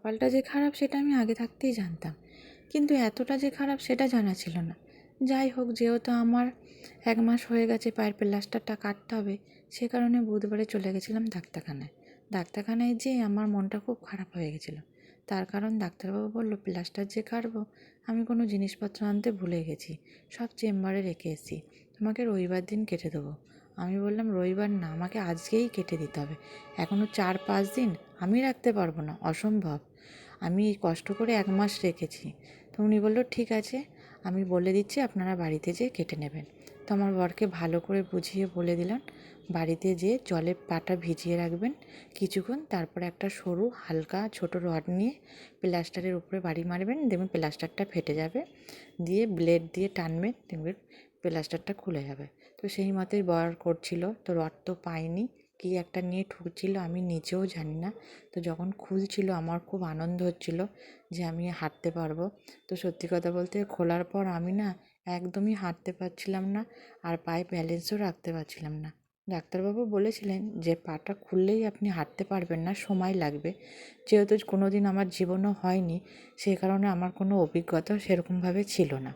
কপালটা যে খারাপ সেটা আমি আগে থাকতেই জানতাম, কিন্তু এতটা যে খারাপ সেটা জানা ছিল না। যাই হোক, যেহেতু আমার 1 মাস হয়ে গেছে পায়ের প্লাস্টারটা কাটতে হবে, সে কারণে বুধবারে চলে গেছিলাম ডাক্তারখানায়। ডাক্তারখানায় যেয়ে আমার মনটা খুব খারাপ হয়ে গেছিলো। তার কারণ ডাক্তারবাবু বললো প্লাস্টার যে কাটবো, আমি কোনো জিনিসপত্র আনতে ভুলে গেছি, সব চেম্বারে রেখে এসেছি, তোমাকে রবিবার দিন কেটে দেবো। আমি বললাম রবিবার না, আমাকে আজকেই কেটে দিতে হবে, এখনও 4-5 দিন আমি রাখতে পারবো না, অসম্ভব। আমি এই কষ্ট করে 1 মাস রেখেছি। তো উনি বললো ঠিক আছে, আমি বলে দিচ্ছি, আপনারা বাড়িতে যেয়ে কেটে নেবেন। তো আমার বরকে ভালো করে বুঝিয়ে বলে দিলাম, বাড়িতে যেয়ে জলে পাটা ভিজিয়ে রাখবেন কিছুক্ষণ, তারপরে একটা সরু হালকা ছোট রড নিয়ে প্লাস্টারের উপরে বাড়ি মারবেন, দেখবেন প্লাস্টারটা ফেটে যাবে, দিয়ে ব্লেড দিয়ে টানবেন, দেখবেন প্লাস্টারটা খুলে যাবে। তো সেই মতোই বর করছিল। তো রড তো পাইনি, কী একটা নিয়ে ঠুকছিল, আমি নিজেও জানি না। তো যখন খুলছিল আমার খুব আনন্দ হচ্ছিল যে আমি হাঁটতে পারবো। তো সত্যি কথা বলতে খোলার পর আমি না একদমই হাঁটতে পারছিলাম না, আর পায়ে ব্যালেন্সও রাখতে পারছিলাম না। ডাক্তারবাবু বলেছিলেন যে পাটা খুললেই আপনি হাঁটতে পারবেন না, সময় লাগবে। যেহেতু কোনো দিন আমার জীবনেও হয়নি, সেই কারণে আমার কোনো অভিজ্ঞতাও সেরকমভাবে ছিল না।